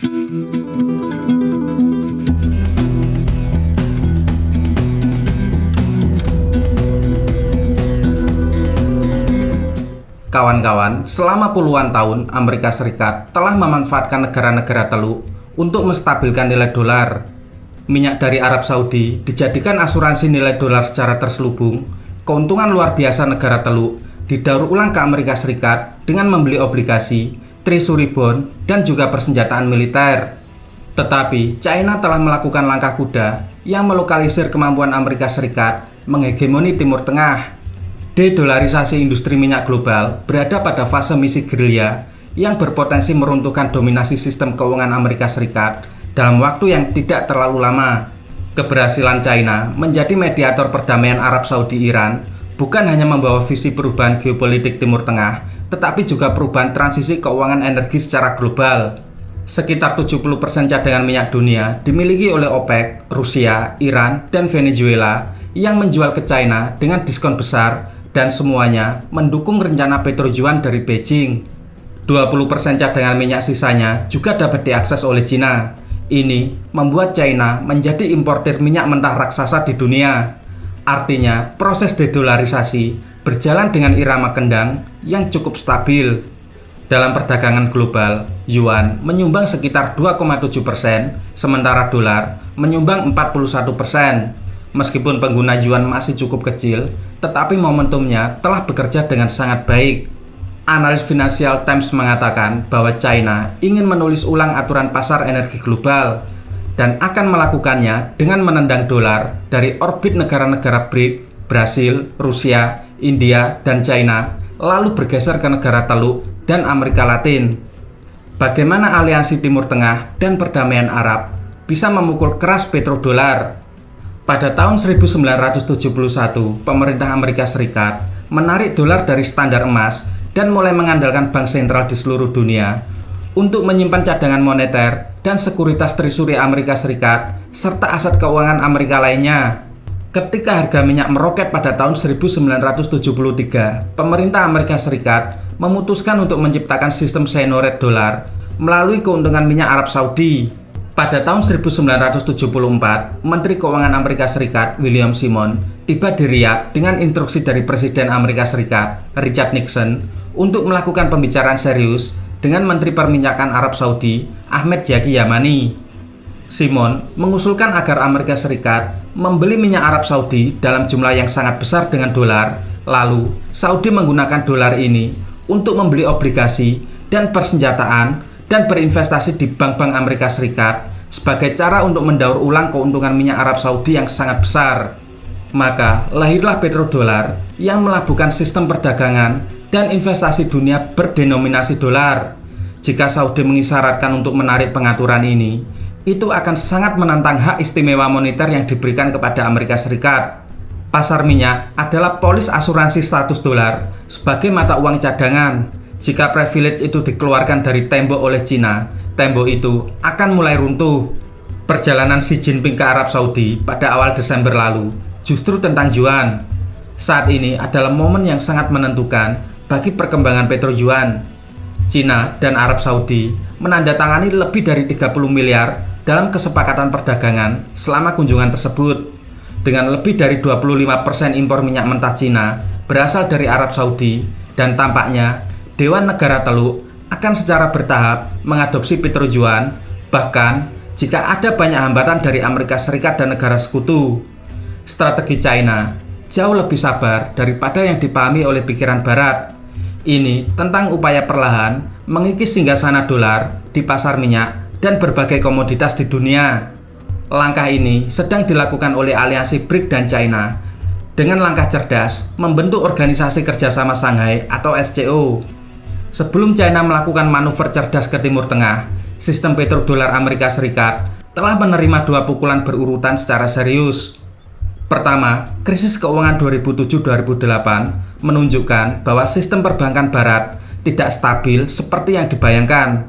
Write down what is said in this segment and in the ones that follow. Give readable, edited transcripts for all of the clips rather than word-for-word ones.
Kawan-kawan, selama puluhan tahun Amerika Serikat telah memanfaatkan negara-negara Teluk untuk menstabilkan nilai dolar. Minyak dari Arab Saudi dijadikan asuransi nilai dolar secara terselubung. Keuntungan luar biasa negara Teluk didaur ulang ke Amerika Serikat dengan membeli obligasi, treasury bond, dan juga persenjataan militer. Tetapi China telah melakukan langkah kuda yang melokalisir kemampuan Amerika Serikat menghegemoni Timur Tengah. Dedolarisasi industri minyak global berada pada fase misi gerilya yang berpotensi meruntuhkan dominasi sistem keuangan Amerika Serikat dalam waktu yang tidak terlalu lama. Keberhasilan China menjadi mediator perdamaian Arab Saudi-Iran bukan hanya membawa visi perubahan geopolitik Timur Tengah, tetapi juga perubahan transisi keuangan energi secara global. Sekitar 70% cadangan minyak dunia dimiliki oleh OPEC, Rusia, Iran, dan Venezuela yang menjual ke China dengan diskon besar, dan semuanya mendukung rencana petrojuan dari Beijing. 20% cadangan minyak sisanya juga dapat diakses oleh China. Ini membuat China menjadi importir minyak mentah raksasa di dunia. Artinya, proses dedolarisasi berjalan dengan irama kendang yang cukup stabil. Dalam perdagangan global, yuan menyumbang sekitar 2,7%, sementara dolar menyumbang 41%. Meskipun pengguna yuan masih cukup kecil, tetapi momentumnya telah bekerja dengan sangat baik. Analis Financial Times mengatakan bahwa China ingin menulis ulang aturan pasar energi global dan akan melakukannya dengan menendang dolar dari orbit negara-negara BRIC, Brasil, Rusia, India, dan China, lalu bergeser ke negara Teluk dan Amerika Latin. Bagaimana aliansi Timur Tengah dan perdamaian Arab bisa memukul keras petrodolar? Pada tahun 1971, pemerintah Amerika Serikat menarik dolar dari standar emas dan mulai mengandalkan bank sentral di seluruh dunia untuk menyimpan cadangan moneter dan sekuritas treasury Amerika Serikat serta aset keuangan Amerika lainnya. Ketika harga minyak meroket pada tahun 1973, pemerintah Amerika Serikat memutuskan untuk menciptakan sistem seigniorage dolar melalui keuntungan minyak Arab Saudi. Pada tahun 1974, Menteri Keuangan Amerika Serikat William Simon tiba di Riyadh dengan instruksi dari Presiden Amerika Serikat Richard Nixon untuk melakukan pembicaraan serius dengan Menteri Perminyakan Arab Saudi Ahmed Yaqi Yamani. Simon mengusulkan agar Amerika Serikat membeli minyak Arab Saudi dalam jumlah yang sangat besar dengan dolar, lalu Saudi menggunakan dolar ini untuk membeli obligasi dan persenjataan dan berinvestasi di bank-bank Amerika Serikat sebagai cara untuk mendaur ulang keuntungan minyak Arab Saudi yang sangat besar. Maka lahirlah petrodolar yang melabuhkan sistem perdagangan dan investasi dunia berdenominasi dolar. Jika Saudi mengisyaratkan untuk menarik pengaturan ini, itu akan sangat menantang hak istimewa moneter yang diberikan kepada Amerika Serikat. Pasar minyak adalah polis asuransi status dolar sebagai mata uang cadangan. Jika privilege itu dikeluarkan dari tembok oleh Cina, tembok itu akan mulai runtuh. Perjalanan Xi Jinping ke Arab Saudi pada awal Desember lalu justru tentang yuan. Saat ini adalah momen yang sangat menentukan bagi perkembangan petrojuan. Cina dan Arab Saudi menandatangani lebih dari 30 miliar dalam kesepakatan perdagangan selama kunjungan tersebut. Dengan lebih dari 25% impor minyak mentah Cina berasal dari Arab Saudi, dan tampaknya Dewan Negara Teluk akan secara bertahap mengadopsi petrojuan, bahkan jika ada banyak hambatan dari Amerika Serikat dan negara sekutu. Strategi China jauh lebih sabar daripada yang dipahami oleh pikiran Barat. Ini tentang upaya perlahan mengikis singgasana dolar di pasar minyak dan berbagai komoditas di dunia. Langkah ini sedang dilakukan oleh aliansi BRIC dan China dengan langkah cerdas membentuk Organisasi Kerjasama Shanghai atau SCO. Sebelum China melakukan manuver cerdas ke Timur Tengah, sistem petrodolar Amerika Serikat telah menerima dua pukulan berurutan secara serius. Pertama, krisis keuangan 2007-2008 menunjukkan bahwa sistem perbankan Barat tidak stabil seperti yang dibayangkan.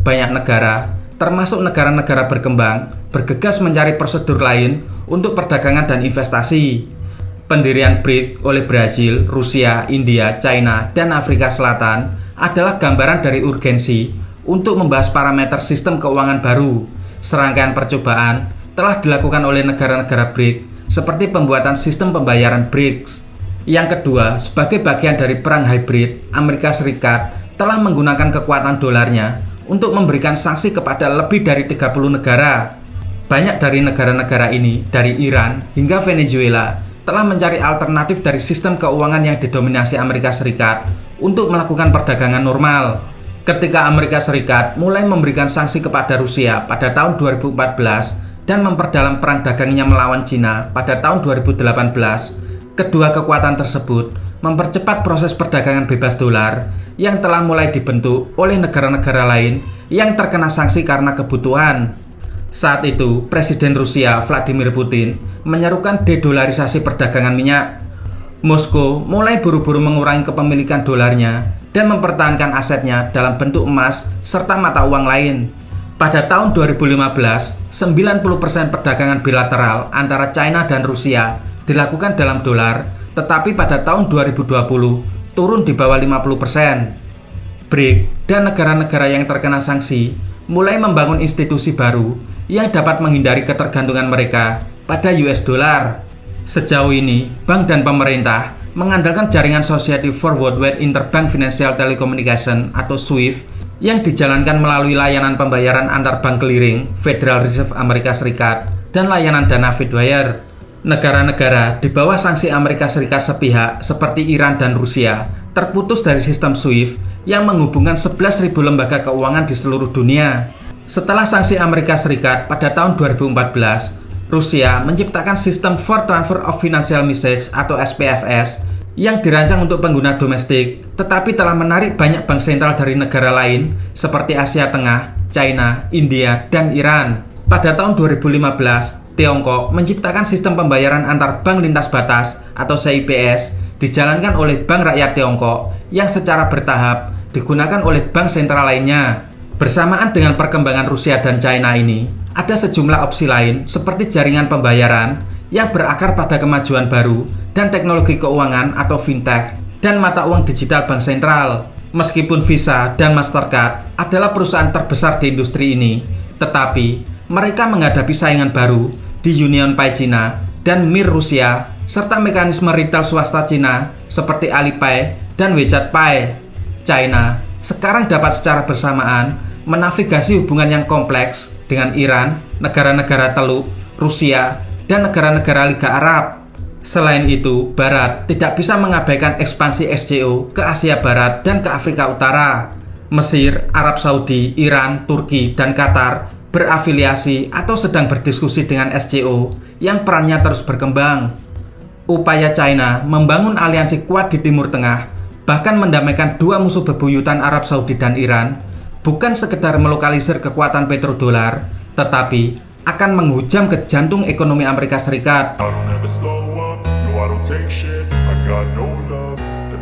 Banyak negara, termasuk negara-negara berkembang, bergegas mencari prosedur lain untuk perdagangan dan investasi. Pendirian BRIC oleh Brasil, Rusia, India, China, dan Afrika Selatan adalah gambaran dari urgensi untuk membahas parameter sistem keuangan baru. Serangkaian percobaan telah dilakukan oleh negara-negara BRIC seperti pembuatan sistem pembayaran BRICS. Yang kedua, sebagai bagian dari perang hybrid, Amerika Serikat telah menggunakan kekuatan dolarnya untuk memberikan sanksi kepada lebih dari 30 negara. Banyak dari negara-negara ini, dari Iran hingga Venezuela, telah mencari alternatif dari sistem keuangan yang didominasi Amerika Serikat untuk melakukan perdagangan normal. Ketika Amerika Serikat mulai memberikan sanksi kepada Rusia pada tahun 2014 dan memperdalam perang dagangnya melawan Cina pada tahun 2018, kedua kekuatan tersebut mempercepat proses perdagangan bebas dolar yang telah mulai dibentuk oleh negara-negara lain yang terkena sanksi karena kebutuhan. Saat itu, Presiden Rusia Vladimir Putin menyerukan dedolarisasi perdagangan minyak. Moskow mulai buru-buru mengurangi kepemilikan dolarnya dan mempertahankan asetnya dalam bentuk emas serta mata uang lain. Pada tahun 2015, 90% perdagangan bilateral antara China dan Rusia dilakukan dalam dolar, tetapi pada tahun 2020 turun di bawah 50%. BRIC dan negara-negara yang terkena sanksi mulai membangun institusi baru yang dapat menghindari ketergantungan mereka pada US dollar. Sejauh ini, bank dan pemerintah mengandalkan jaringan Society for Worldwide Interbank Financial Telecommunication atau SWIFT yang dijalankan melalui layanan pembayaran antar bank clearing Federal Reserve Amerika Serikat dan layanan dana Fedwire. Negara-negara di bawah sanksi Amerika Serikat sepihak seperti Iran dan Rusia terputus dari sistem SWIFT yang menghubungkan 11.000 lembaga keuangan di seluruh dunia. Setelah sanksi Amerika Serikat pada tahun 2014, Rusia menciptakan sistem for Transfer of Financial Messages atau SPFS yang dirancang untuk pengguna domestik, tetapi telah menarik banyak bank sentral dari negara lain seperti Asia Tengah, China, India, dan Iran. Pada tahun 2015, Tiongkok menciptakan sistem pembayaran antar bank lintas batas atau CIPS dijalankan oleh Bank Rakyat Tiongkok yang secara bertahap digunakan oleh bank sentral lainnya. Bersamaan dengan perkembangan Rusia dan China ini, ada sejumlah opsi lain seperti jaringan pembayaran yang berakar pada kemajuan baru dan teknologi keuangan atau fintech dan mata uang digital bank sentral. Meskipun Visa dan Mastercard adalah perusahaan terbesar di industri ini, tetapi mereka menghadapi saingan baru di UnionPay Cina dan Mir Rusia serta mekanisme retail swasta Cina seperti Alipay dan WeChat Pay. China sekarang dapat secara bersamaan menavigasi hubungan yang kompleks dengan Iran, negara-negara Teluk, Rusia, dan negara-negara Liga Arab. Selain itu, Barat tidak bisa mengabaikan ekspansi SCO ke Asia Barat dan ke Afrika Utara. Mesir, Arab Saudi, Iran, Turki, dan Qatar berafiliasi atau sedang berdiskusi dengan SCO yang perannya terus berkembang. Upaya China membangun aliansi kuat di Timur Tengah, bahkan mendamaikan dua musuh bebuyutan Arab Saudi dan Iran, bukan sekedar melokalisir kekuatan petrodolar, tetapi akan menghujam ke jantung ekonomi Amerika Serikat. I don't ever slow up, no I don't take shit. I got no love for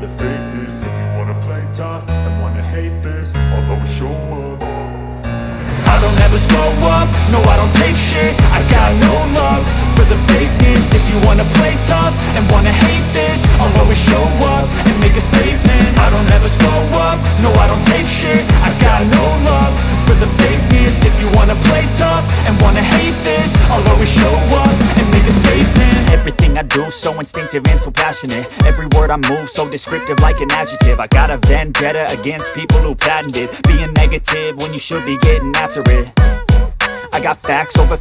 the fakeness. If you wanna play tough and wanna hate this, I'll always show up and make a statement. I don't ever slow up, no I don't take shit. I got no love for the fakeness. If you wanna play tough and wanna hate this, I'll always show up and make a statement. Everything I do so instinctive and so passionate. Every word I move so descriptive like an adjective. I got a vendetta against people who patented being negative when you should be getting after it. I got facts over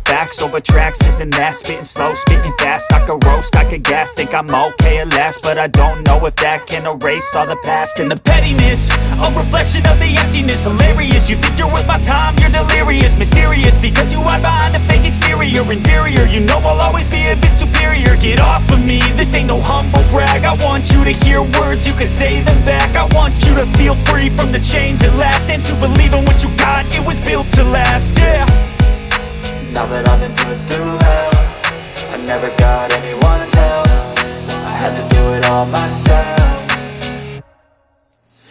tracks, this and that. Spitting slow, spitting fast. I could roast, I could gas. Think I'm okay at last, but I don't know if that can erase all the past. And the pettiness, a reflection of the emptiness. Hilarious, you think you're worth my time, you're delirious. Mysterious, because you hide behind a fake exterior. Inferior, you know I'll always be a bit superior. Get off of me, this ain't no humble brag. I want you to hear words, you can say them back. I want you to feel free from the chains at last, and to believe in what you got, it was built to last, yeah. Now that I've been put through hell, I never got anyone's help. I had to do it all myself.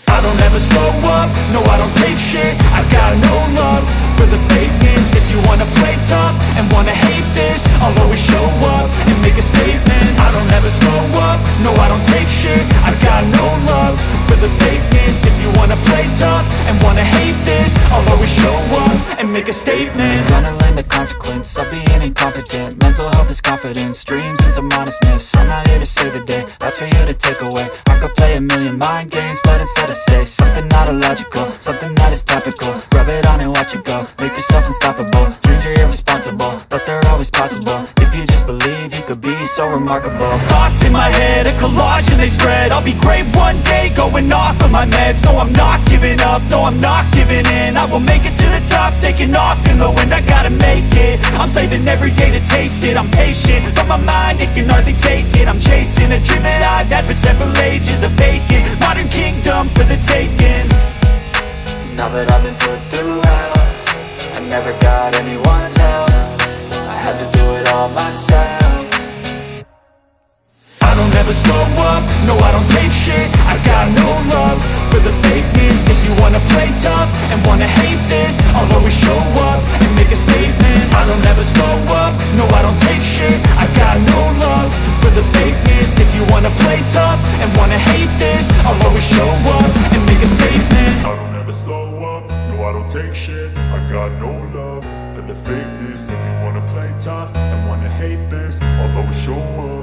I don't ever slow up, no I don't take shit. I got no love for the fakeness. If you wanna play tough and wanna hate this, I'll always show up and make a statement. I don't ever slow up, no I don't take shit. I got no love for the fakeness. If you wanna play tough and wanna hate this, I'll make a statement. Gonna learn the consequence of being incompetent. Mental health is confidence, dreams and some honestness. I'm not here to save the day, that's for you to take away. I could play a million mind games, but instead I say something not illogical, something that is topical. Rub it on and watch it go, make yourself unstoppable. Dreams are irresponsible, but they're always possible. If you just believe, you could be so remarkable. Thoughts in my head, a collage and they spread. I'll be great one day, going off of my meds. No, I'm not giving up, no, I'm not giving in. I will make it to the top, taking off in the wind. I gotta make it, I'm saving every day to taste it. I'm patient, but my mind, it can hardly take it. I'm chasing a dream that I've had for several ages. A vacant, modern kingdom for the taking. Now that I've been put through hell, I never got anyone's help. I had to do it all myself. I don't ever slow up, no I don't take shit. I got no love for the fakeness. If you wanna play tough and wanna hate this, I'll always show up and make a statement. I don't ever slow up, no I don't take shit. I got no love for the fakeness. If you wanna play tough and wanna hate this, I'll always show up and make a statement. I don't ever slow up, no I don't take shit. I got no love for the fakeness. If you wanna play tough and wanna hate this, I'll always show up